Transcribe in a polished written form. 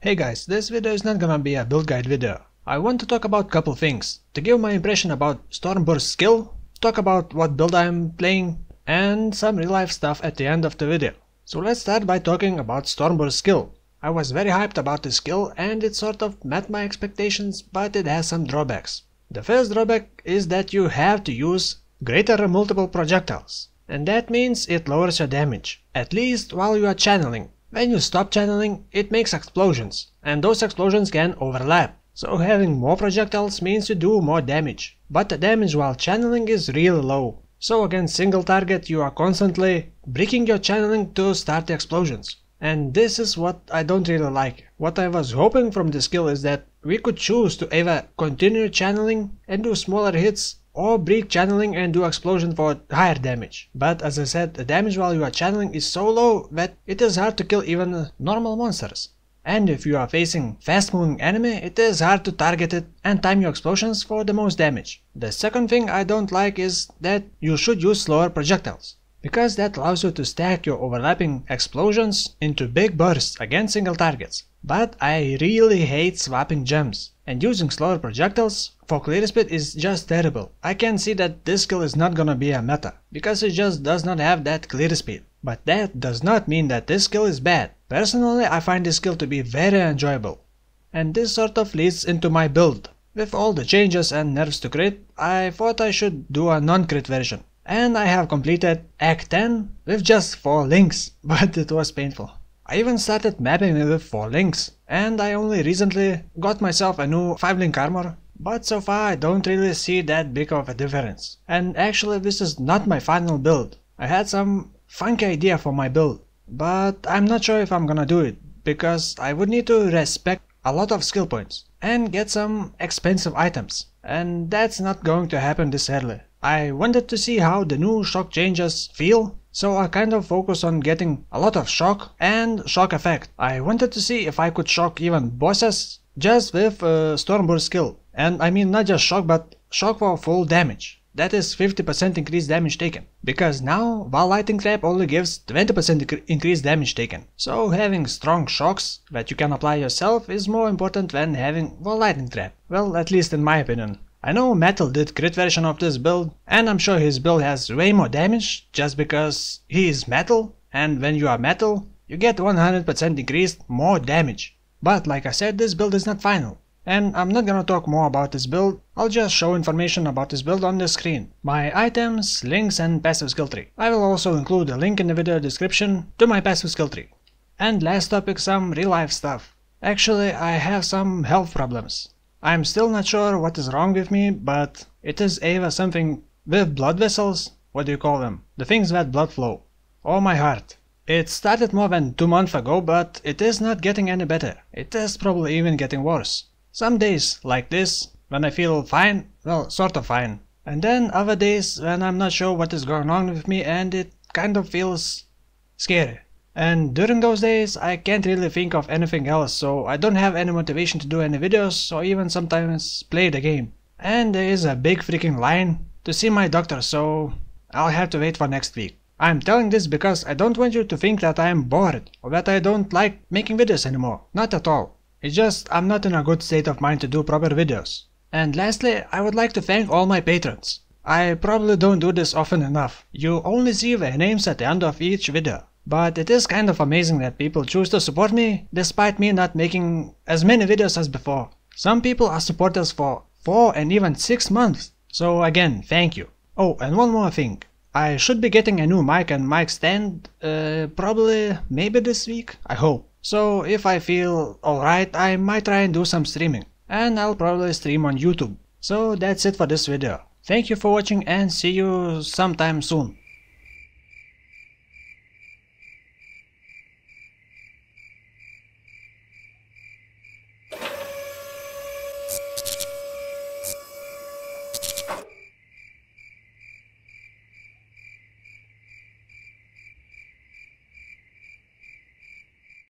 Hey guys, this video is not gonna be a build guide video. I want to talk about couple things, to give my impression about Stormburst skill, talk about what build I'm playing, and some real life stuff at the end of the video. So let's start by talking about Stormburst skill. I was very hyped about this skill and it sort of met my expectations, but it has some drawbacks. The first drawback is that you have to use greater multiple projectiles, and that means it lowers your damage, at least while you are channeling. When you stop channeling, it makes explosions, and those explosions can overlap. So having more projectiles means you do more damage, but the damage while channeling is really low. So against single target you are constantly breaking your channeling to start the explosions. And this is what I don't really like. What I was hoping from the skill is that we could choose to either continue channeling and do smaller hits, or break channeling and do explosion for higher damage. But as I said, the damage while you are channeling is so low that it is hard to kill even normal monsters. And if you are facing fast moving enemy, it is hard to target it and time your explosions for the most damage. The second thing I don't like is that you should use slower projectiles, because that allows you to stack your overlapping explosions into big bursts against single targets. But I really hate swapping gems, and using slower projectiles for clear speed is just terrible. I can see that this skill is not gonna be a meta, because it just does not have that clear speed. But that does not mean that this skill is bad. Personally, I find this skill to be very enjoyable. And this sort of leads into my build. With all the changes and nerfs to crit, I thought I should do a non-crit version. And I have completed Act 10 with just 4 links, but it was painful. I even started mapping it with 4 links, and I only recently got myself a new 5-link armor, but so far I don't really see that big of a difference. And actually this is not my final build. I had some funky idea for my build, but I'm not sure if I'm gonna do it, because I would need to respect a lot of skill points and get some expensive items, and that's not going to happen this early. I wanted to see how the new shock changes feel, so I kind of focused on getting a lot of shock and shock effect. I wanted to see if I could shock even bosses just with Stormburst skill. And I mean not just shock, but shock for full damage. That is 50% increased damage taken. Because now Wall Lightning Trap only gives 20% increased damage taken. So having strong shocks that you can apply yourself is more important than having Wall Lightning Trap. Well, at least in my opinion. I know Metal did crit version of this build, and I'm sure his build has way more damage just because he is Metal, and when you are Metal, you get 100% increased more damage. But like I said, this build is not final, and I'm not gonna talk more about this build, I'll just show information about this build on the screen. My items, links and passive skill tree. I will also include a link in the video description to my passive skill tree. And last topic, some real life stuff. Actually, I have some health problems. I'm still not sure what is wrong with me, but it is either something with blood vessels, what do you call them? The things that blood flow, or my heart. It started more than 2 months ago, but it is not getting any better. It is probably even getting worse. Some days, like this, when I feel fine, well, sort of fine. And then other days when I'm not sure what is going on with me and it kind of feels scary. And during those days I can't really think of anything else, so I don't have any motivation to do any videos or even sometimes play the game. And there is a big freaking line to see my doctor, so I'll have to wait for next week. I'm telling this because I don't want you to think that I am bored or that I don't like making videos anymore. Not at all. It's just I'm not in a good state of mind to do proper videos. And lastly, I would like to thank all my patrons. I probably don't do this often enough. You only see their names at the end of each video. But it is kind of amazing that people choose to support me despite me not making as many videos as before. Some people are supporters for 4 and even 6 months. So again, thank you. Oh, and one more thing. I should be getting a new mic and mic stand probably maybe this week, I hope. So if I feel alright, I might try and do some streaming. And I'll probably stream on YouTube. So that's it for this video. Thank you for watching and see you sometime soon.